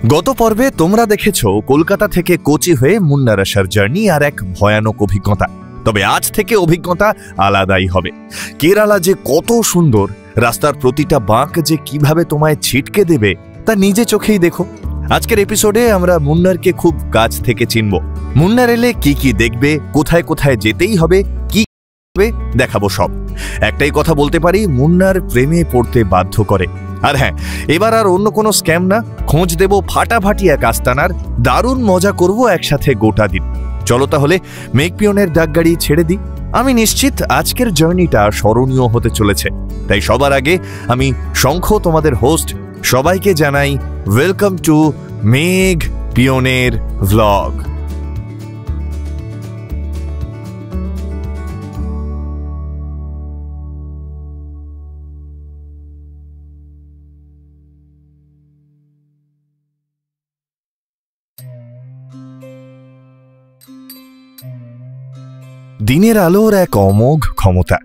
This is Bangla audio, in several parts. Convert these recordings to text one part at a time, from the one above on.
গত পর্বে তোমরা দেখেছো কলকাতা থেকে কোচি হয়ে মুন্নার আসার জার্নি আর এক ভয়ানক অভিজ্ঞতা। তবে আজ থেকে অভিজ্ঞতা আলাদাই হবে। কেরালা যে কত সুন্দর, রাস্তার প্রতিটা বাঁক যে কিভাবে তোমায় ছিটকে দেবে তা নিজে চোখেই দেখো। আজকের এপিসোডে আমরা মুন্নারকে খুব কাছ থেকে চিনব। মুন্নার এলে কি কি দেখবে, কোথায় কোথায় যেতেই হবে, কি দেখাবো সব। একটাই কথা বলতে পারি, মুন্নার প্রেমে পড়তে বাধ্য করে। আর হ্যাঁ, এবার আর অন্য কোনো স্ক্যাম না, খোঁজ দেব ফাটাফাটি এক আস্তানার, দারুণ মজা করব একসাথে গোটা দিন। চলো তাহলে মেঘ পিয়নের ডাকগাড়ি ছেড়ে দিই। আমি নিশ্চিত আজকের জার্নিটা স্মরণীয় হতে চলেছে। তাই সবার আগে আমি শঙ্খ, তোমাদের হোস্ট, সবাইকে জানাই ওয়েলকাম টু মেঘ পিয়নের ভ্লগ। দিনের আলোর এক অমোঘ ক্ষমতা,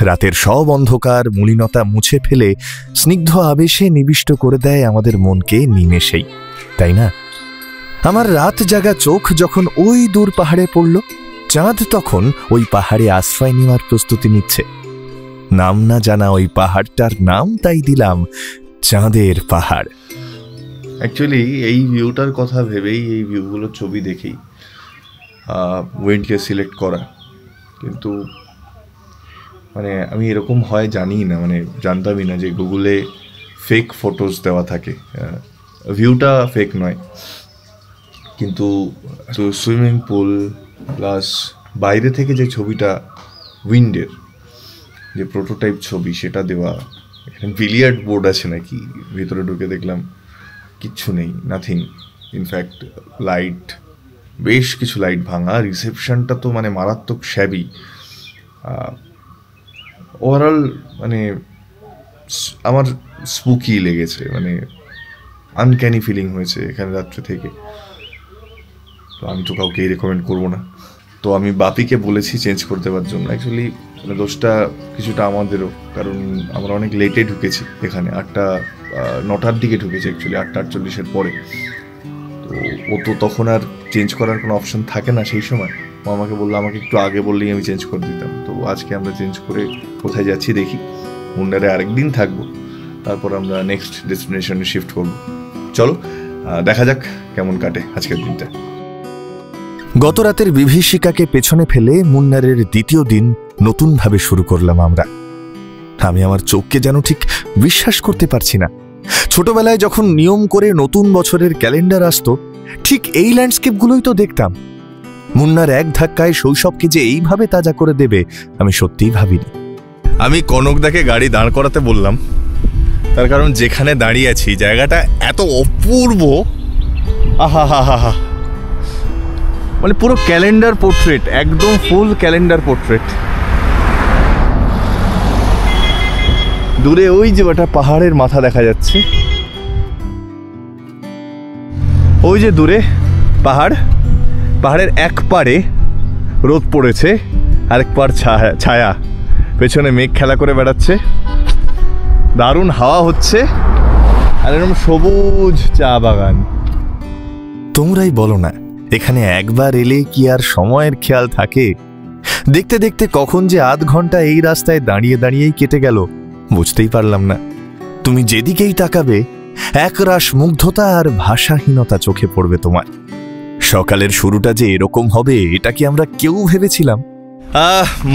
রাতের সব অন্ধকার মলিনতা মুছে ফেলে স্নিগ্ধ আবেশে নিবিষ্ট করে দেয় আমাদের মনকে নিমেষেই, তাই না? আমার রাত জাগা চোখ যখন ওই দূর পাহাড়ে পড়ল, চাঁদ তখন ওই পাহাড়ে আশ্রয় নেওয়ার প্রস্তুতি নিচ্ছে। নাম না জানা ওই পাহাড়টার নাম তাই দিলাম চাঁদের পাহাড়। অ্যাকচুয়ালি এই ভিউটার কথা ভেবেই, এই ভিউগুলোর ছবি দেখেই উইন্ডকে সিলেক্ট করা। কিন্তু মানে আমি এরকম হয় জানি না, মানে জানতামই না যে গুগলে ফেক ফটোজ দেওয়া থাকে। ভিউটা ফেক নয়, কিন্তু সুইমিং পুল প্লাস বাইরে থেকে যে ছবিটা, উইন্ডের যে প্রোটোটাইপ ছবি সেটা দেওয়া। এখানে বিলিয়ার্ড বোর্ড আছে নাকি, ভিতরে ঢুকে দেখলাম কিচ্ছু নেই, নাথিং। ইনফ্যাক্ট লাইট, বেশ কিছু লাইট ভাঙা। রিসেপশনটা তো মানে মারাত্মক শ্যাবি। ওভারঅল মানে আমার স্পুকি লেগেছে, মানে আনক্যানি ফিলিং হয়েছে এখানে রাত্রে থেকে। তো আমি তো কাউকেই রেকমেন্ড করবো না। তো আমি বাপিকে বলেছি চেঞ্জ করে দেওয়ার জন্য। অ্যাকচুয়ালি মানে দোষটা কিছুটা আমাদেরও, কারণ আমরা অনেক লেটে ঢুকেছি এখানে। 9টার দিকে ঢুকেছি অ্যাকচুয়ালি, 8:48-এর পরে। তো ও তো তখন আর চেঞ্জ করার কোনো অপশন থাকে না সেই সময়। ও আমাকে বললো আমাকে একটু আগে বললেই আমি চেঞ্জ করে দিতাম। তো আজকে আমরা চেঞ্জ করে কোথায় যাচ্ছি দেখি। মুন্নারে আরেকদিন থাকবো, তারপর আমরা নেক্সট ডেস্টিনেশনে শিফট করবো। চলো দেখা যাক কেমন কাটে আজকের দিনটা। গত রাতের বিভীষিকাকে পেছনে ফেলে মুন্নারের দ্বিতীয় দিন নতুনভাবে শুরু করলাম আমরা। আমি আমার চোখকে যেন ঠিক বিশ্বাস করতে পারছি না। ছোটবেলায় যখন নিয়ম করে নতুন বছরের ক্যালেন্ডার আসতো, ঠিক এই ল্যান্ডস্কেপগুলোই তো দেখতাম। মুন্নার এক ধাক্কায় শৈশবকে যে এইভাবে তাজা করে দেবে আমি সত্যিই ভাবিনি। আমি কনকদাকে গাড়ি দাঁড় করাতে বললাম, তার কারণ যেখানে দাঁড়িয়ে আছি জায়গাটা এত অপূর্ব। আহা হা হা হা, মানে পুরো ক্যালেন্ডার পোর্ট্রেট, একদম ফুল ক্যালেন্ডার পোর্ট্রেট। দূরে ওই যে একটা পাহাড়ের মাথা দেখা যাচ্ছে, ওই যে দূরে পাহাড়, পাহাড়ের এক পাড়ে রোদ পড়েছে, আরেক পাড় ছায়া। পেছনে মেঘ খেলা করে বেড়াচ্ছে, দারুণ হাওয়া হচ্ছে, আর এরকম সবুজ চা বাগান। তোমরাই বলো না, এখানে একবার এলে কি আর সময়ের খেয়াল থাকে? দেখতে দেখতে কখন যে আধ ঘন্টা এই রাস্তায় দাঁড়িয়ে দাঁড়িয়েই কেটে গেল বুঝতেই পারলাম না। তুমি যেদিকেই তাকাবে একরাশ মুগ্ধতা আর ভাষাহীনতা চোখে পড়বে তোমার। সকালের শুরুটা যে এরকম হবে এটা কি আমরা কেউ ভেবেছিলাম?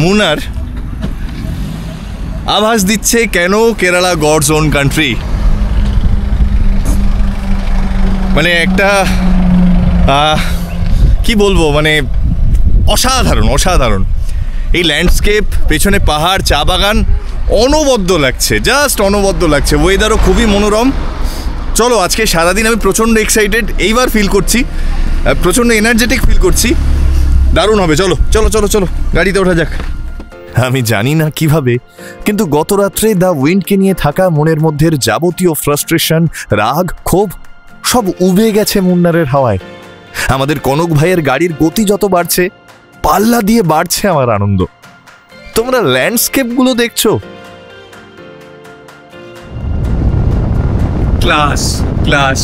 মুনার আভাস দিচ্ছে কেন কেরালা গডস ওন কান্ট্রি। মানে একটা কি বলবো, মানে অসাধারণ অসাধারণ এই ল্যান্ডস্কেপ, পেছনে পাহাড়, চা বাগান, অনবদ্য লাগছে, জাস্ট অনবদ্য লাগছে। ওয়েদারও খুবই মনোরম। চলো আজকে সারাদিন আমি প্রচণ্ড এক্সাইটেড, এইবার ফিল করছি, প্রচণ্ড এনার্জেটিক ফিল করছি, দারুণ হবে। চলো চলো চলো চলো গাড়িতে ওঠা যাক। আমি জানি না কিভাবে, কিন্তু গত রাত্রে দ্য উইন্ডকে নিয়ে থাকা মনের মধ্যে যাবতীয় ফ্রাস্ট্রেশন, রাগ, ক্ষোভ সব উবে গেছে মুন্নারের হাওয়ায়। আমাদের কনক ভাইয়ের গাড়ির গতি যত বাড়ছে, পাল্লা দিয়ে বাড়ছে আমার আনন্দ। তোমরা ল্যান্ডস্কেপগুলো দেখছো? Class class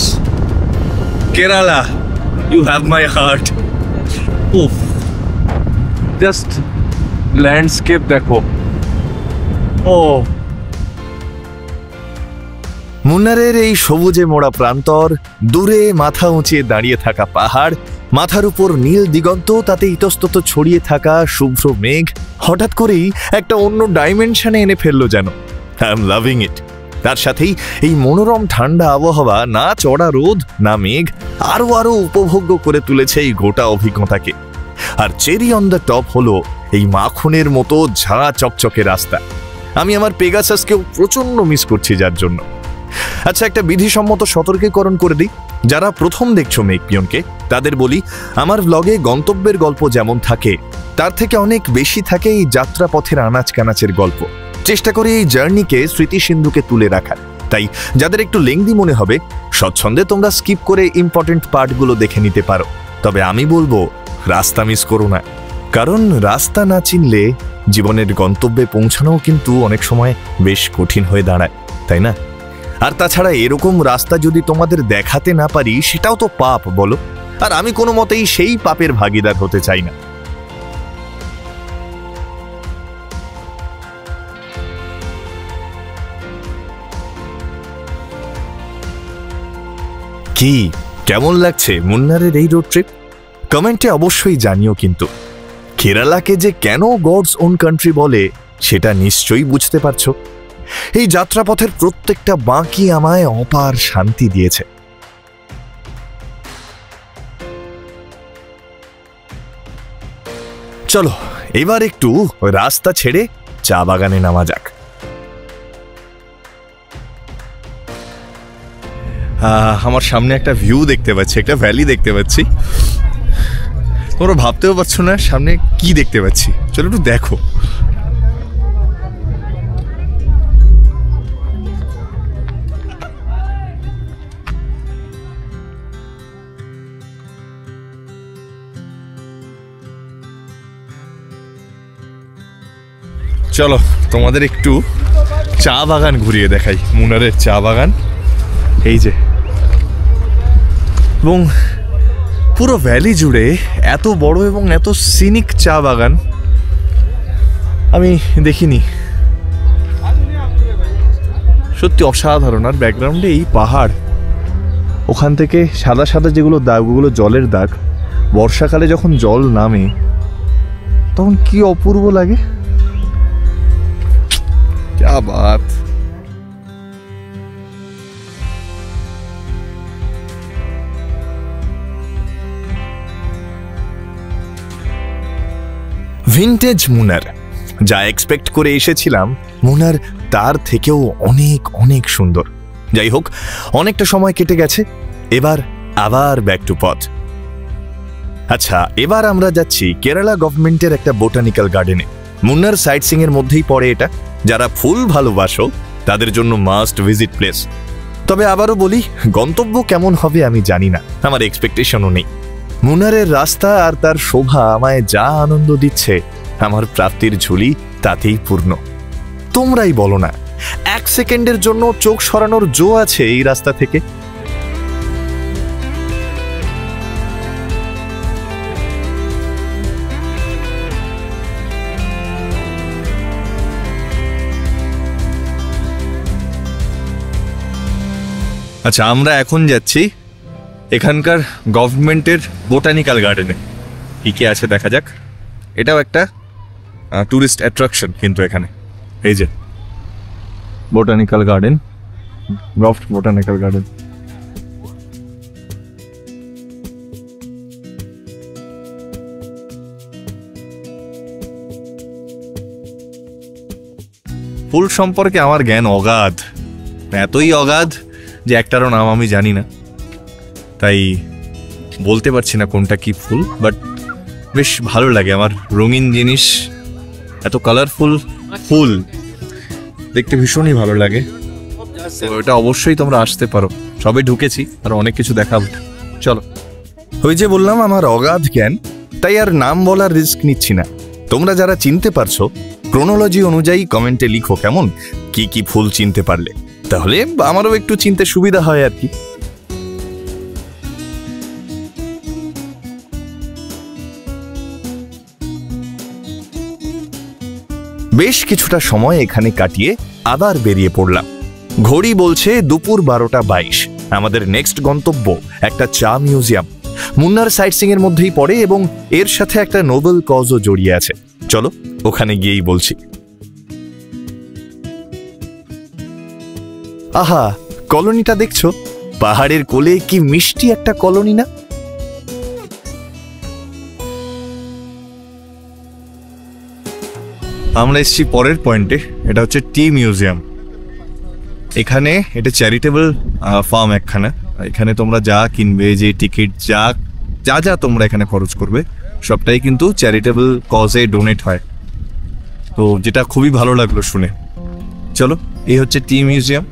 Kerala, you have my heart. Oof. Just landscape দেখো। Oh. মুন্নারের এই সবুজে মোড়া প্রান্তর, দূরে মাথা উঁচিয়ে দাঁড়িয়ে থাকা পাহাড়, মাথার উপর নীল দিগন্ত, তাতে ইতস্তত ছড়িয়ে থাকা শুভ্র মেঘ হঠাৎ করেই একটা অন্য ডাইমেনশনে এনে ফেললো যেন। আই এম লাভিং ইট। তার সাথেই এই মনোরম ঠান্ডা আবহাওয়া, না চড়া রোদ না মেঘ, আরো উপভোগ্য করে তুলেছে এই গোটা অভিজ্ঞতাকে। আর চেরি অন দ্য টপ হলো এই মাখনের মতো ঝাড়া চকচকে রাস্তা। আমি আমার পেগাসাসকেও প্রচন্ড মিস করছি যার জন্য। আচ্ছা, একটা বিধিসম্মত সতর্কীকরণ করে দিই। যারা প্রথম দেখছো মেঘপিয়নকে, তাদের বলি, আমার ব্লগে গন্তব্যের গল্প যেমন থাকে, তার থেকে অনেক বেশি থাকে এই যাত্রাপথের আনাচ কানাচের গল্প। চেষ্টা করি এই জার্নিকে স্মৃতিসিন্ধুকে তুলে রাখার। তাই যাদের একটু লেংদি মনে হবে, স্বচ্ছন্দে তোমরা স্কিপ করে ইম্পর্টেন্ট পার্টগুলো দেখে নিতে পারো। তবে আমি বলবো, রাস্তা মিস করো না, কারণ রাস্তা না চিনলে জীবনের গন্তব্যে পৌঁছানোও কিন্তু অনেক সময় বেশ কঠিন হয়ে দাঁড়ায়, তাই না? আর তাছাড়া এরকম রাস্তা যদি তোমাদের দেখাতে না পারি, সেটাও তো পাপ, বলো? আর আমি কোনো মতেই সেই পাপের ভাগিদার হতে চাই না। কি কেমন লাগছে মুন্নারের এই রোড ট্রিপ? কমেন্টে অবশ্যই জানিও। কিন্তু কেরালাকে যে কেন গডস ওন কান্ট্রি বলে, সেটা নিশ্চয়ই বুঝতে পারছো। এই যাত্রাপথের প্রত্যেকটা বাঁকি আমায় অপার শান্তি দিয়েছে। চলো এবার একটু রাস্তা ছেড়ে চা বাগানে নামা যাক। আমার সামনে একটা ভিউ দেখতে পাচ্ছি, একটা ভ্যালি দেখতে পাচ্ছি। তোমরা ভাবতেও পারছো না সামনে কি দেখতে পাচ্ছি। চলো একটু দেখো। চলো তোমাদের একটু চা বাগান ঘুরিয়ে দেখাই। মুন্নারের চা বাগান এই যে, এবং পুরো ভ্যালি জুড়ে এত বড় এবং এত সিনিক চা বাগান আমি দেখিনি। সত্যি অসাধারণ। আর ব্যাকগ্রাউন্ডে এই পাহাড়, ওখান থেকে সাদা সাদা যেগুলো দাগ, ওগুলো জলের দাগ। বর্ষাকালে যখন জল নামে তখন কি অপূর্ব লাগে। क्या बात। ভিন্টেজ মুনার, যা এক্সপেক্ট করে এসেছিলাম মুনার তার থেকেও অনেক অনেক সুন্দর। যাই হোক, অনেকটা সময় কেটে গেছে, এবার আবার ব্যাক টু পথ। আচ্ছা, এবার আমরা যাচ্ছি কেরালা গভর্নমেন্টের একটা বোটানিক্যাল গার্ডেনে। মুন্নার সাইট সিং এর মধ্যেই পড়ে এটা। যারা ফুল ভালোবাসো তাদের জন্য মাস্ট ভিজিট প্লেস। তবে আবারও বলি, গন্তব্য কেমন হবে আমি জানি না, আমার এক্সপেকটেশনও নেই। মুন্নারের রাস্তা আর তার শোভা আমায় যা আনন্দ দিচ্ছে, আমার প্রাপ্তির ঝুলি তাতেই পূর্ণ। তোমরাই বলো না, এক সেকেন্ডের জন্য চোখ সরানোর জো আছে এই রাস্তা থেকে? আচ্ছা, আমরা এখন যাচ্ছি এখানকার গভর্নমেন্টের বোটানিক্যাল গার্ডেনে। কি কি আছে দেখা যাক। এটাও একটা ট্যুরিস্ট অ্যাট্রাকশন কিন্তু এখানে। এই যে botanical garden, government botanical garden. ফুল সম্পর্কে আমার জ্ঞান অগাধ, এতই অগাধ যে একটারও নাম আমি জানি না, তাই বলতে পারছি না কোনটা কি ফুল। বাট বেশ ভালো লাগে আমার রঙিন জিনিস, এত কালারফুল ফুল দেখতে ভীষণই ভালো লাগে। তো এটা অবশ্যই তোমরা আসতে পারো। সবে ঢুকেছি, আর অনেক কিছু দেখাবো। চলো। ওই যে বললাম আমার অগাধ জ্ঞান, তাই আর নাম বলার রিস্ক নিচ্ছি না। তোমরা যারা চিনতে পারছো, ক্রোনোলজি অনুযায়ী কমেন্টে লিখো কেমন, কি কি ফুল চিনতে পারলে, তাহলে আমারও একটু চিনতে সুবিধা হয় আর কি। বেশ কিছুটা সময় এখানে কাটিয়ে আবার বেরিয়ে পড়লাম। ঘড়ি বলছে দুপুর 12:22। আমাদের নেক্সট গন্তব্য একটা চা মিউজিয়াম। মুন্নার সাইটসিং এর মধ্যেই পড়ে এবং এর সাথে একটা নোবেল কজও জড়িয়ে আছে। চলো ওখানে গিয়েই বলছি। আহা, কলোনিটা দেখছো? পাহাড়ের কোলে কি মিষ্টি একটা কলোনি না? আমরা এসেছি পরের পয়েন্টে। এটা হচ্ছে টি মিউজিয়াম। এখানে এটা চ্যারিটেবল ফার্ম একখানা। এখানে তোমরা যা কিনবে, যে টিকিট, যা যা তোমরা এখানে খরচ করবে সবটাই কিন্তু চ্যারিটেবল কজে ডোনেট হয়। তো যেটা খুবই ভালো লাগলো শুনে। চলো, এই হচ্ছে টি মিউজিয়াম।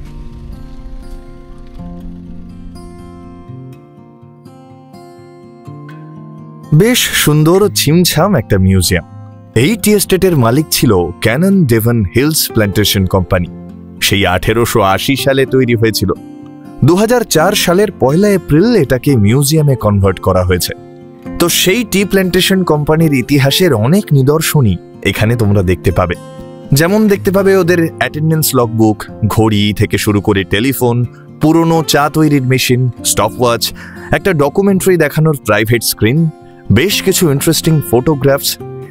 বেশ সুন্দর ছিমছাম একটা মিউজিয়াম। এই টি এস্টেটের মালিক ছিল Cannon Devon Hills plantation company. সেই 1880 সালে তৈরি হয়েছিল। 2004 সালের 1 এপ্রিল এটাকে মিউজিয়ামে কনভার্ট করা হয়েছে। তো সেই টি প্ল্যান্টেশন কোম্পানির ইতিহাসের অনেক নিদর্শনই এখানে তোমরা দেখতে পাবে। যেমন দেখতে পাবে ওদের অ্যাটেন্ডেন্স লগবুক, ঘড়ি থেকে শুরু করে টেলিফোন, পুরনো চা তৈরির মেশিন, স্টপওয়াচ, একটা ডকুমেন্টারি দেখানোর প্রাইভেট স্ক্রিন, বেশ কিছু ইন্টারেস্টিং ফটোগ্রাফস।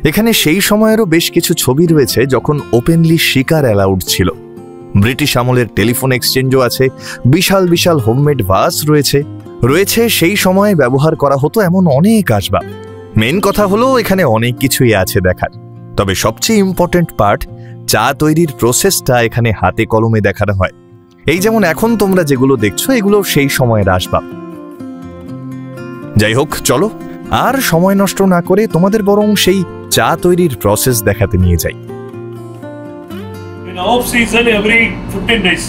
এখানে সেই সময়েরও বেশ কিছু ছবি রয়েছে যখন ওপেনলি শিকার অ্যালাউড ছিল। ব্রিটিশ আমলের টেলিফোন এক্সচেঞ্জও আছে। বিশাল বিশাল হোমমেড ভাস রয়েছে সেই সময়ে ব্যবহার করা হতো এমন অনেক আসবাব। মেন কথা হলো এখানে অনেক কিছুই আছে দেখার। তবে সবচেয়ে ইম্পর্টেন্ট পার্ট, চা তৈরির প্রসেসটা এখানে হাতে কলমে দেখানো হয়। এই যেমন এখন তোমরা যেগুলো দেখছো এগুলো সেই সময়ের আসবাব। যাই হোক, চলো আর সময় নষ্ট না করে তোমাদের বরং সেই চা তৈরির প্রসেস দেখাতে নিয়ে যাই। In off season, every 15 days,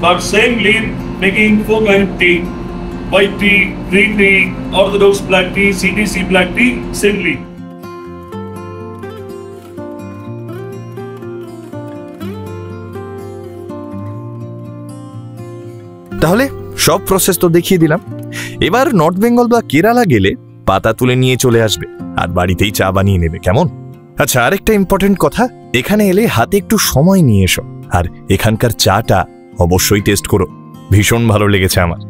but same leaf making 4 kind of tea: white tea, green tea, orthodox black tea, CTC black tea, same leaf. তাহলে সব প্রসেস তো দেখিয়ে দিলাম। এবার নর্থ বেঙ্গল বা কেরালা গেলে পাতা তুলে নিয়ে চলে আসবে আর বাড়িতেই চা বানিয়ে নেবে, কেমন? আচ্ছা, আরেকটা ইম্পর্টেন্ট কথা, এখানে এলে হাতে একটু সময় নিয়ে এসো আর এখানকার চাটা অবশ্যই টেস্ট করো। ভীষণ ভালো লেগেছে আমার।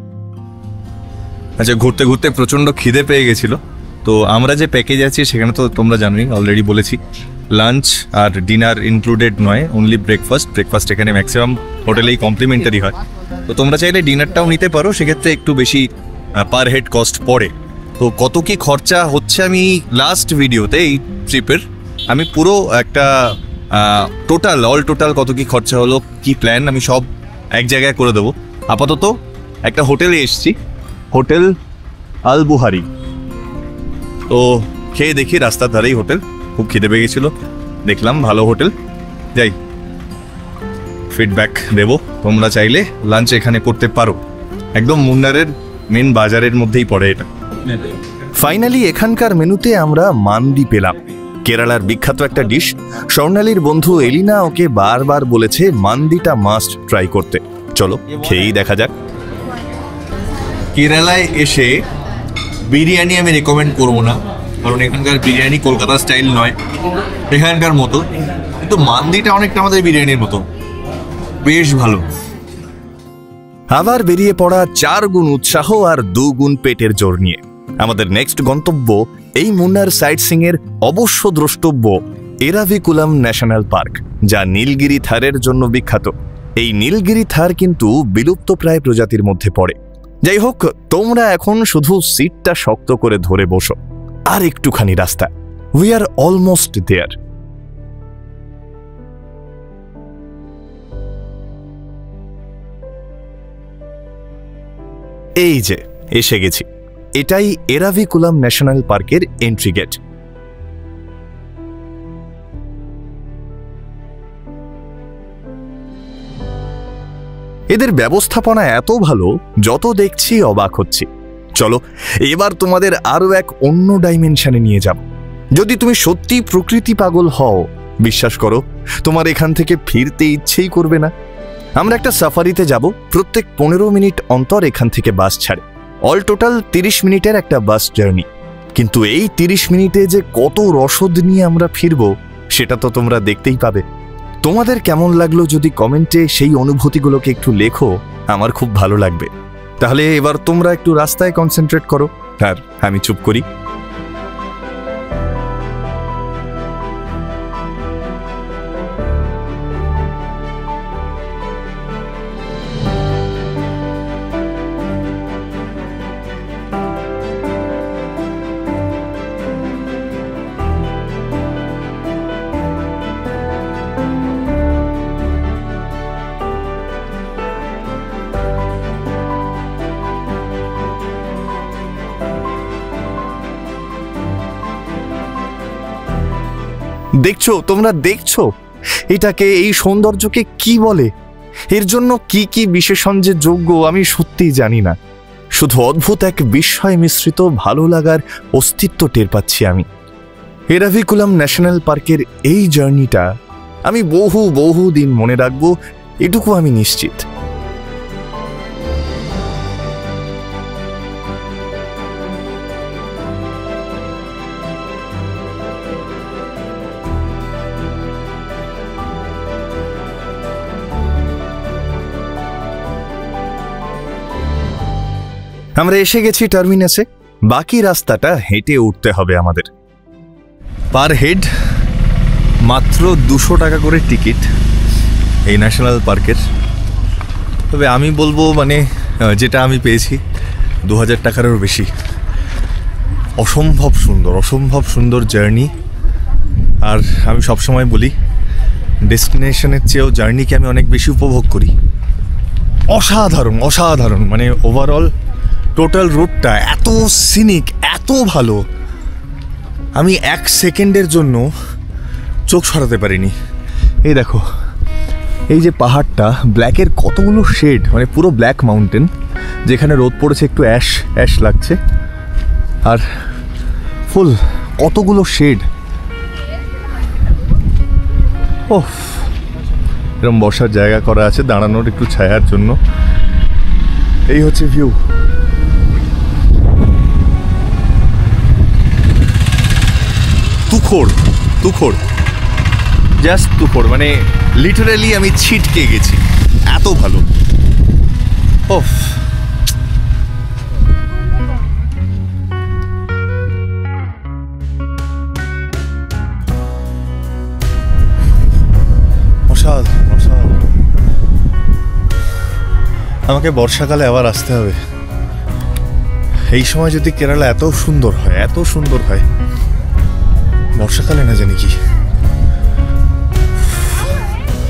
আচ্ছা, ঘুরতে ঘুরতে প্রচন্ড খিদে পেয়ে গেছিল। তো আমরা যে প্যাকেজ আছি সেখানে তো তোমরা জানোই, অলরেডি বলেছি, লাঞ্চ আর ডিনার ইনক্লুডেড নয়, অনলি ব্রেকফাস্ট এখানে ম্যাক্সিমাম হোটেলেই কমপ্লিমেন্টারি হয়। তো তোমরা চাইলে ডিনারটাও নিতে পারো, সেক্ষেত্রে একটু বেশি পার হেড কস্ট পড়ে। তো কত কি খরচা হচ্ছে আমি লাস্ট ভিডিওতে এই ট্রিপের আমি পুরো একটা অল টোটাল কত কি খরচা হলো, কি প্ল্যান, আমি সব এক জায়গায় করে দেবো। আপাতত একটা হোটেলে এসেছি, হোটেল আল বুহারি। তো খেয়ে দেখি, রাস্তার ধারেই হোটেল, খুব খিদে পেয়ে গেছিলো, দেখলাম ভালো হোটেল, যাই ফিডব্যাক দেবো। তোমরা চাইলে লাঞ্চ এখানে করতে পারো, একদম মুন্নারের মেন বাজারের মধ্যেই পড়ে এটা। ফাইনালি এখানকার মেনুতে আমরা মান্দি পেলাম, কেরালার বিখ্যাত একটা ডিশ। স্বর্ণালীর বন্ধু এলিনা ওকে বারবার বলেছে মান্দিটা মাস্ট ট্রাই করতে। চলো খেয়েই দেখা যাক। কেরালায় এসে বিরিয়ানি আমি রেকমেন্ড করবো না, কারণ এখানকার বিরিয়ানি কলকাতা স্টাইল নয় এখানকার মতো, কিন্তু মান্দিটা অনেকটা আমাদের বিরিয়ানির মতো, বেশ ভালো। আবার বেরিয়ে পড়া 4 গুণ উৎসাহ আর 2 গুণ পেটের জোর নিয়ে। আমাদের নেক্সট গন্তব্য এই মুন্নার সাইটসিং এর অবশ্য দ্রষ্টব্য এরাভিকুলাম ন্যাশনাল পার্ক, যা নীলগিরি থারের জন্য বিখ্যাত। এই নীলগিরি থার কিন্তু বিলুপ্তপ্রায় প্রজাতির মধ্যে পড়ে। যাই হোক, তোমরা এখন শুধু সিটটা শক্ত করে ধরে বসো, আর একটুখানি রাস্তা, উই আর অলমোস্ট দেয়ার। এই যে এসে গেছি, এটাই এরাভিকুলাম ন্যাশনাল পার্কের এন্ট্রি গেট। এদের ব্যবস্থাপনা এত ভালো, যত দেখছি অবাক হচ্ছি। চলো এবার তোমাদের আরো এক অন্য ডাইমেনশনে নিয়ে যাব। যদি তুমি সত্যি প্রকৃতি পাগল হও, বিশ্বাস করো তোমার এখান থেকে ফিরতে ইচ্ছেই করবে না। আমরা একটা সাফারিতে যাব, প্রত্যেক 15 মিনিট অন্তর এখান থেকে বাস ছাড়ে। অল টোটাল 30 মিনিটের একটা বাস জার্নি। কিন্তু এই 30 মিনিটে যে কত রসদ নিয়ে আমরা ফিরবো সেটা তো তোমরা দেখতেই পাবে। তোমাদের কেমন লাগলো যদি কমেন্টে সেই অনুভূতিগুলোকে একটু লেখো, আমার খুব ভালো লাগবে। তাহলে এবার তোমরা একটু রাস্তায় কনসেন্ট্রেট করো আর আমি চুপ করি। দেখছো, তোমরা দেখছো এটাকে, এই সৌন্দর্যকে কি বলে? এর জন্য কি কি বিশেষণ যে যোগ্য আমি সত্যিই জানি না। শুধু অদ্ভুত এক বিস্ময় মিশ্রিত ভালো লাগার অস্তিত্ব টের পাচ্ছি আমি। এরাভিকুলাম ন্যাশনাল পার্কের এই জার্নিটা আমি বহু দিন মনে রাখবো, এটুকু আমি নিশ্চিত। আমরা এসে গেছি টার্মিনাসে। বাকি রাস্তাটা হেঁটে উঠতে হবে আমাদের। পার হেড মাত্র 200 টাকা করে টিকিট এই ন্যাশনাল পার্কের। তবে আমি বলবো মানে যেটা আমি পেয়েছি 2000 টাকারও বেশি। অসম্ভব সুন্দর জার্নি। আর আমি সবসময় বলি ডেস্টিনেশনের চেয়েও জার্নিকে আমি অনেক বেশি উপভোগ করি। অসাধারণ মানে ওভারঅল টোটাল রুটটা এত সিনিক, এত ভালো, আমি 1 সেকেন্ডের জন্য চোখ সরাতে পারিনি। এই দেখো, এই যে পাহাড়টা, ব্ল্যাকের কতগুলো শেড, মানে পুরো ব্ল্যাক মাউন্টেন, যেখানে রোদ পড়েছে একটু অ্যাশ লাগছে, আর ফুল কতগুলো শেড। ওহ, এরকম বসার জায়গা করা আছে, দাঁড়ানোর একটু ছায়ার জন্য। এই হচ্ছে ভিউ। তুখোড় জাস্ট তুখোড়, মানে লিটারালি আমি ছিটকে গেছি, এত ভালো। ওফ, অসাধারণ। আমাকে বর্ষাকালে আবার আসতে হবে। এই সময় যদি কেরালা এত সুন্দর হয়, বর্ষাকালে না জানি কি।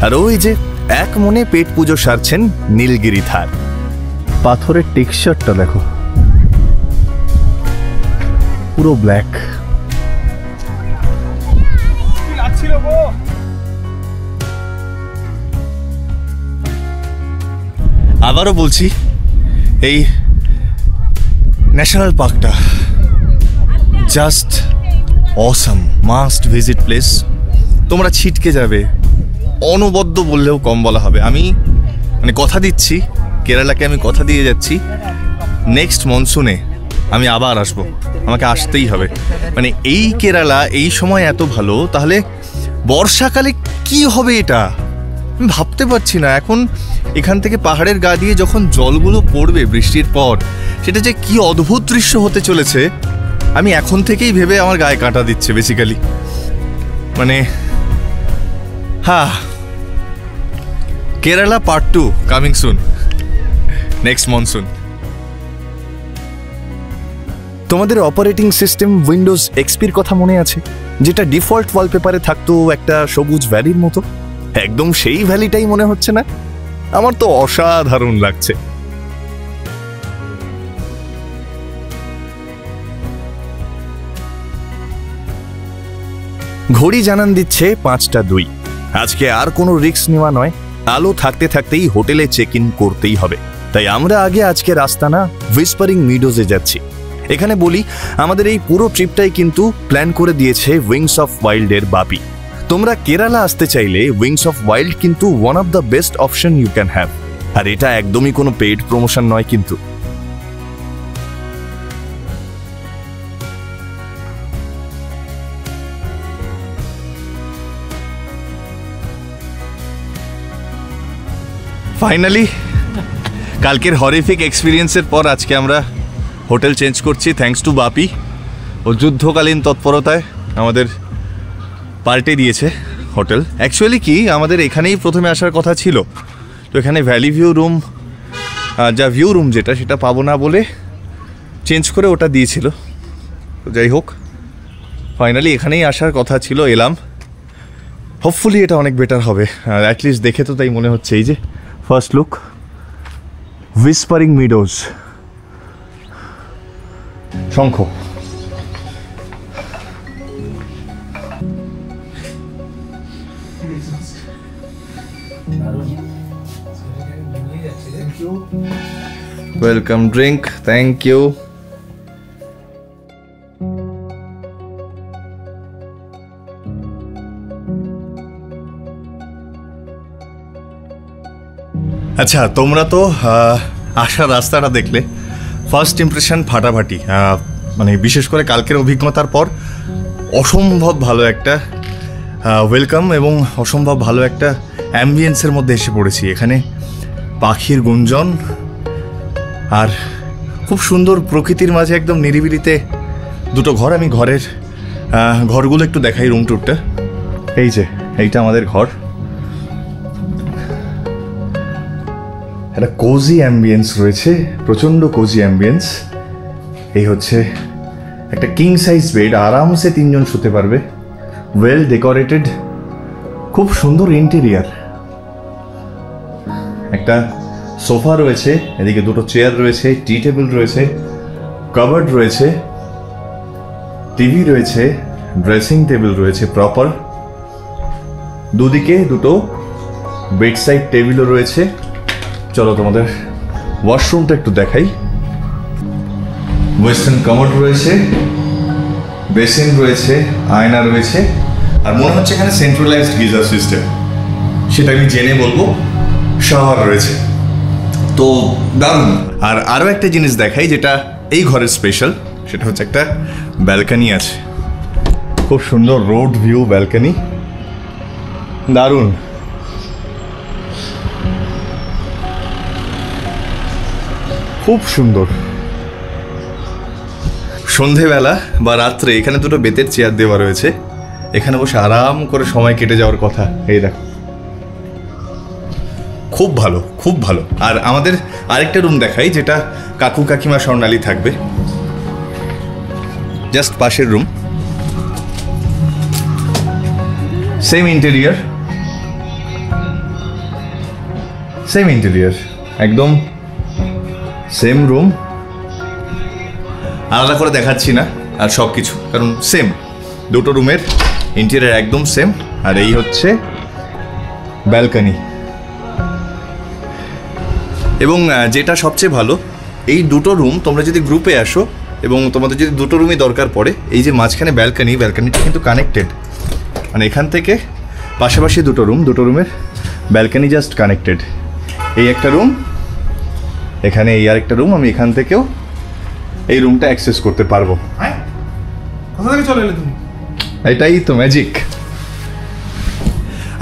আর ওই যে এক মনে পেট পুজো সারছেন নীলগিরি ধার। পাথরের টেক্সচারটা দেখো, পুরো ব্ল্যাক। আবারও বলছি, এই ন্যাশনাল পার্কটা just awesome, must visit place. তোমরা ছিটকে যাবে, অনবদ্য বললেও কম বলা হবে। আমি মানে কথা দিচ্ছি, কেরালাকে আমি কথা দিয়ে যাচ্ছি, নেক্সট মনসুনে আমি আবার আসবো, আমাকে আসতেই হবে। মানে এই কেরালা এই সময় এত ভালো, তাহলে বর্ষাকালে কি হবে এটা আমি ভাবতে পারছি না। এখন এখান থেকে পাহাড়ের গা দিয়ে যখন জলগুলো পড়বে বৃষ্টির পর, সেটা যে কি অদ্ভুত দৃশ্য হতে চলেছে, আমি এখন থেকেই ভেবে আমার গায়ে কাঁটা দিচ্ছে বেসিক্যালি। মানে Kerala part 2 coming soon, next monsoon. তোমাদের অপারেটিং সিস্টেম উইন্ডোজ এক্সপির কথা মনে আছে, যেটা ডিফল্ট ওয়ালপেপারে থাকতো একটা সবুজ ভ্যালির মতো? একদম সেই ভ্যালিটাই মনে হচ্ছে না? আমার তো অসাধারণ লাগছে। ঘড়ি জানান দিচ্ছে 5:02। আজকে আর কোনো রিস্ক নেওয়া নয়, আলো থাকতে থাকতেই হোটেলে চেক ইন করতেই হবে। তাই আমরা আগে আজকে রাস্তানা হুইসপারিং মিডোজে যাচ্ছি। এখানে বলি, আমাদের এই পুরো ট্রিপটাই কিন্তু প্ল্যান করে দিয়েছে উইংস অফ ওয়াইল্ডের বাপি। তোমরা কেরালা আসতে চাইলে উইংস অফ ওয়াইল্ড কিন্তু one of the best option you can have. আর এটা একদমই কোনো পেইড প্রমোশন নয় কিন্তু। ফাইনালি কালকের হরিফিক এক্সপিরিয়েন্সের পর আজকে আমরা হোটেল চেঞ্জ করছি, থ্যাঙ্কস টু বাপি। ও যুদ্ধকালীন তৎপরতায় আমাদের পাল্টে দিয়েছে হোটেল। অ্যাকচুয়ালি কি আমাদের এখানেই প্রথমে আসার কথা ছিল, তো এখানে ভ্যালি ভিউ রুম, যা ভিউ রুম যেটা সেটা পাবো না বলে চেঞ্জ করে ওটা দিয়েছিল। তো যাই হোক, ফাইনালি এখানেই আসার কথা ছিল, এলাম। হোপফুলি এটা অনেক বেটার হবে, আর অ্যাটলিস্ট দেখে তো তাই মনে হচ্ছে। এই যে first look, whispering meadows, Shankha. Welcome drink, thank you. আচ্ছা, তোমরা তো আসার রাস্তাটা দেখলে, ফার্স্ট ইমপ্রেশন ফাটাফাটি। মানে বিশেষ করে কালকের অভিজ্ঞতার পর অসম্ভব ভালো একটা ওয়েলকাম এবং অসম্ভব ভালো একটা অ্যাম্বিয়েন্সের মধ্যে এসে পড়েছি। এখানে পাখির গুঞ্জন আর খুব সুন্দর প্রকৃতির মাঝে একদম নিরিবিলিতে দুটো ঘর। আমি ঘরগুলো একটু দেখাই, রুম টুরটা। এই যে এইটা আমাদের ঘর, একটা কোজি অ্যাম্বিয়েন্স রয়েছে, প্রচণ্ড কোজি অ্যাম্বিয়েন্স। এই হচ্ছে একটা কিং সাইজ বেড, আরামসে 3 জন শুতে পারবে, ওয়েল ডেকোরেটেড, খুব সুন্দর ইন্টেরিয়ার। একটা সোফা রয়েছে, এদিকে দুটো চেয়ার রয়েছে, টি টেবিল রয়েছে, কাবার্ড রয়েছে, টিভি রয়েছে, ড্রেসিং টেবিল রয়েছে প্রপার, দুদিকে দুটো বেড সাইড টেবিলও রয়েছে। চলো তোমাদের ওয়াশরুমটা একটু দেখাই। ওয়েস্টার্ন কামোড রয়েছে, বেসিন রয়েছে, আয়না রয়েছে, আর মনে হচ্ছে এখানে সেন্ট্রালাইজড গিজার সিস্টেম, সেটা আমি জেনে বলবো। শাওয়ার রয়েছে, তো দারুণ। আর আরও একটা জিনিস দেখাই যেটা এই ঘরের স্পেশাল, সেটা হচ্ছে একটা ব্যালকানি আছে, খুব সুন্দর রোড ভিউ ব্যালকানি, দারুণ। খুব সুন্দর। সন্ধেবেলা বা রাত্রে এখানে দুটো বেতের চেয়ার দেওয়া রয়েছে, এখানে বসে আরাম করে সময় কেটে যাওয়ার কথা। এই দেখো, খুব ভালো, খুব ভালো। আর আমাদের আরেকটা রুম দেখাই, যেটা কাকু কাকিমা স্বর্ণালী থাকবে, জাস্ট পাশের রুম, সেম ইন্টেরিয়ার, একদম সেম রুম। আলাদা করে দেখাচ্ছি না আর সব কিছু, কারণ সেম, দুটো রুমের ইন্টেরিয়ার একদম সেম। আর এই হচ্ছে ব্যালকানি। এবং যেটা সবচেয়ে ভালো, এই দুটো রুম তোমরা যদি গ্রুপে আসো এবং তোমাদের যদি দুটো রুমই দরকার পড়ে, এই যে মাঝখানে ব্যালকানিটা কিন্তু কানেক্টেড, মানে এখান থেকে পাশাপাশি দুটো রুমের ব্যালকানি জাস্ট কানেক্টেড। এই একটা রুম, এখানে এই আরেকটা রুম, আমি এখান থেকেও এই রুমটা অ্যাক্সেস করতে পারবো। কোথা থেকে চলে এলে তুমি? এটাই তো ম্যাজিক।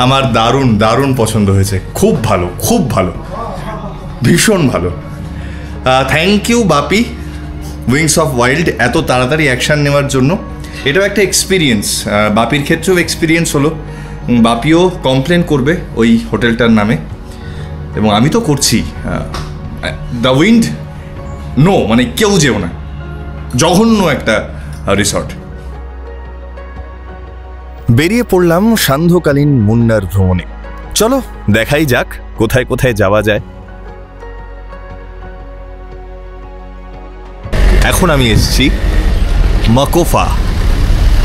আমার দারুণ দারুণ পছন্দ হয়েছে, খুব ভালো, খুব ভালো, ভীষণ ভালো। Thank you Bapi, wings of wild, এত তাড়াতাড়ি অ্যাকশান নেওয়ার জন্য। এটাও একটা এক্সপিরিয়েন্স, বাপির ক্ষেত্রেও এক্সপিরিয়েন্স হলো। বাপিও কমপ্লেন করবে ওই হোটেলটার নামে, এবং আমি তো করছি। দ্য উইন্ড, নো, মানে কেউ যেও না, জঘন্য একটা রিসর্ট। বেরিয়ে পড়লাম সান্ধ্যকালীন মুন্নার ভ্রমণে। চলো দেখাই যাক কোথায় কোথায় যাওয়া যায়। এখন আমি এসেছি মাকোফা,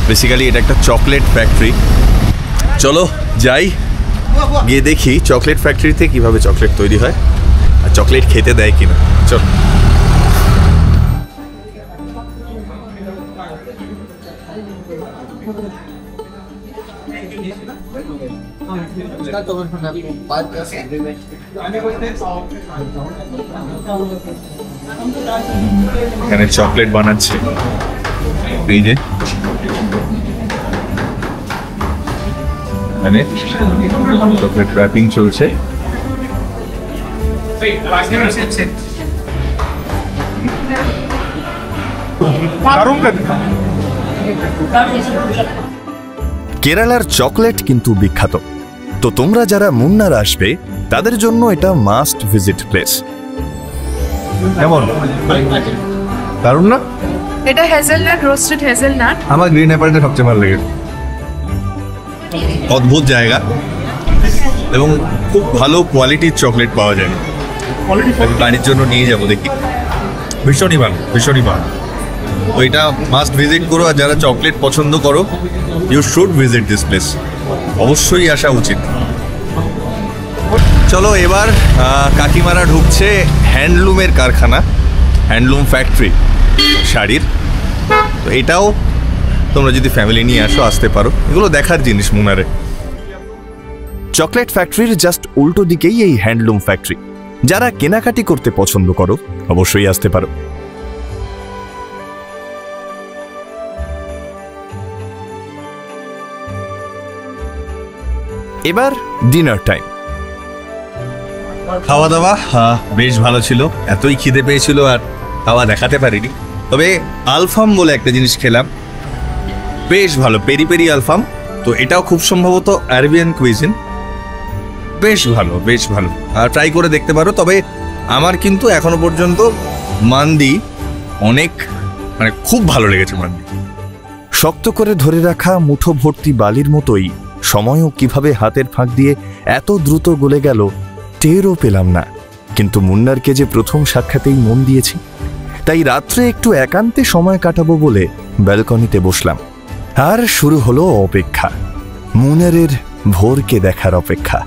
বেসিক্যালি এটা একটা চকলেট ফ্যাক্টরি। চলো যাই, গিয়ে দেখি চকলেট ফ্যাক্টরিতে কিভাবে চকলেট তৈরি হয় আর চকলেট খেতে দেয় কিনা। চলো। এখানে চকলেট বানাচ্ছে, এই যে এখানে চকলেট র্যাপিং চলছে। কেরালার চকলেট কিন্তু বিখ্যাত, তো তোমরা যারা মুন্নার আসবে তাদের জন্য এটা মাস্ট ভিজিট প্লেস। কেমন দারুণ না? এটা হেজেলনাট, রোস্টেড হেজেলনাট। আমার গ্রিন অ্যাপেলটা সবচেয়ে ভালো লেগেছে। অদ্ভুত জায়গা এবং খুব ভালো কোয়ালিটির চকলেট পাওয়া যায়, বাড়ির জন্য নিয়ে যাবো দেখি। ভীষণই ভালো, ভীষণই ভালো। তো এটা মাস্ট ভিজিট করো, আর যারা চকলেট পছন্দ করো you should visit this place, অবশ্যই আসা উচিত। চলো এবার কাকিমারা ঢুকছে হ্যান্ডলুমের কারখানা, হ্যান্ডলুম ফ্যাক্টরি শাড়ির। তো এটাও তোমরা যদি ফ্যামিলি নিয়ে আসো আসতে পারো, এগুলো দেখার জিনিস মুনারে। চকলেট ফ্যাক্টরির জাস্ট উল্টো দিকেই এই হ্যান্ডলুম ফ্যাক্টরি। যারা কেনাকাটি করতে পছন্দ করো অবশ্যই আসতে পারো। এবার ডিনার টাইম। খাওয়া দাওয়া বেশ ভালো ছিল, এতই খিদে পেয়েছিল আর খাওয়া দেখাতে পারিনি। তবে আলফাম বলে একটা জিনিস খেলাম, বেশ ভালো, পেরি পেরি আলফাম। তো এটাও খুব সম্ভবত আরবিয়ান কুইজিন, বেশ ভালো, বেশ ভালো, আর ট্রাই করে দেখতে পারো। তবে আমার কিন্তু এখনো পর্যন্ত মান্দি অনেক খুব ভালো লেগেছে মান্দি। শক্ত করে ধরে রাখা মুঠো ভর্তি বালির মতোই সময়ও কিভাবে হাতের ফাঁক দিয়ে এত দ্রুত গলে গেল টেরও পেলাম না। কিন্তু মুন্নারকে যে প্রথম সাক্ষাতেই মন দিয়েছি, তাই রাত্রে একটু একান্তে সময় কাটাবো বলে ব্যালকনিতে বসলাম। আর শুরু হলো অপেক্ষা, মুন্নারের ভোরকে দেখার অপেক্ষা।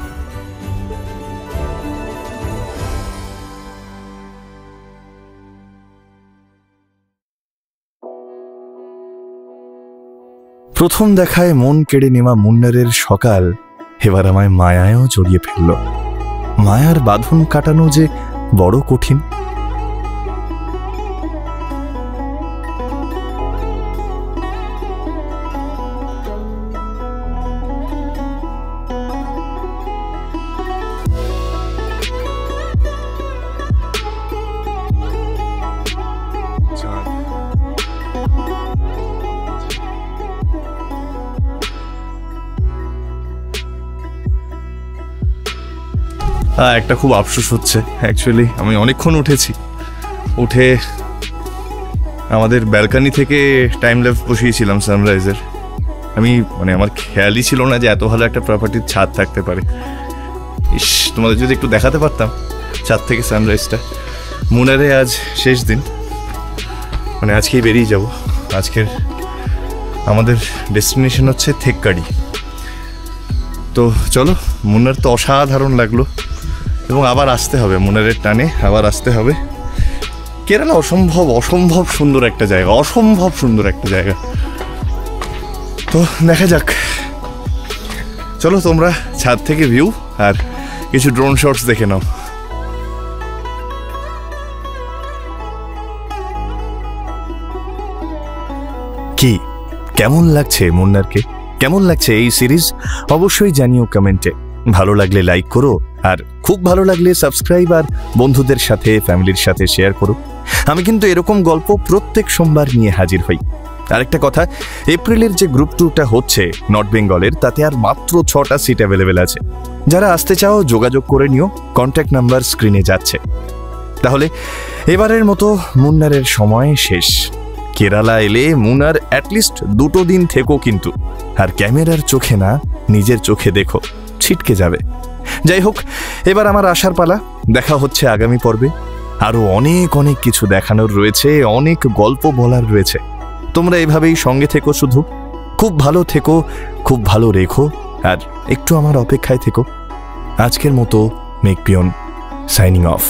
প্রথম দেখায় মন কেড়ে নেওয়া মুন্নারের সকাল এবার আমায় মায়ায়ও জড়িয়ে ফেলল। মায়ার বাঁধন কাটানো যে বড় কঠিন। একটা খুব আফসোস হচ্ছে, অ্যাকচুয়ালি আমি অনেকক্ষণ উঠে আমাদের ব্যালকনি থেকে টাইম ল্যাপস বসিয়েছিলাম সানরাইজের। আমি আমার খেয়ালই ছিল না যে এত ভালো একটা প্রপার্টির ছাদ থাকতে পারে। ইস, তোমাদের যদি একটু দেখাতে পারতাম ছাদ থেকে সানরাইজটা। মুনারে আজ শেষ দিন, আজকেই বেরিয়ে যাব। আজকের আমাদের ডেস্টিনেশন হচ্ছে থেক্কাডি। তো চলো, মুনার তো অসাধারণ লাগলো এবং আবার আসতে হবে, মুনারের টানে আবার আসতে হবে। কেরালা অসম্ভব অসম্ভব সুন্দর একটা জায়গা, অসম্ভব সুন্দর একটা জায়গা। তো দেখা যাক, চলো তোমরা ছাদ থেকে ভিউ আর কিছু ড্রোন শটস দেখে নাও। কি কেমন লাগছে মুন্নারকে, কেমন লাগছে এই সিরিজ অবশ্যই জানিও কমেন্টে। ভালো লাগলে লাইক করো, আর খুব ভালো লাগলে সাবস্ক্রাইব আর বন্ধুদের সাথে ফ্যামিলির সাথে শেয়ার করো। আমি কিন্তু এরকম গল্প প্রত্যেক সোমবার নিয়ে হাজির হই। আরেকটা কথা, এপ্রিলের যে গ্রুপ ট্যুরটা হচ্ছে নর্থ বেঙ্গলের, তাতে আর মাত্র 6টা সিট অ্যাভেলেবেল আছে। যারা আসতে চাও যোগাযোগ করে নিও, কন্ট্যাক্ট নাম্বার স্ক্রিনে যাচ্ছে। তাহলে এবারের মতো মুন্নারের সময় শেষ। কেরালা এলে মুন্নার অ্যাটলিস্ট 2 দিন থেকো কিন্তু, আর ক্যামেরার চোখে না নিজের চোখে দেখো, ছিটকে যাবে। যাই হোক, এবার আমার আসার পালা। দেখা হচ্ছে আগামী পর্বে। আরো অনেক অনেক কিছু দেখানোর রয়েছে, অনেক গল্প বলার রয়েছে। তোমরা এভাবেই সঙ্গে থেকো, শুধু খুব ভালো থেকো, খুব ভালো রেখো, আর একটু আমার অপেক্ষায় থেকো। আজকের মতো মেক পিয়ন সাইনিং অফ।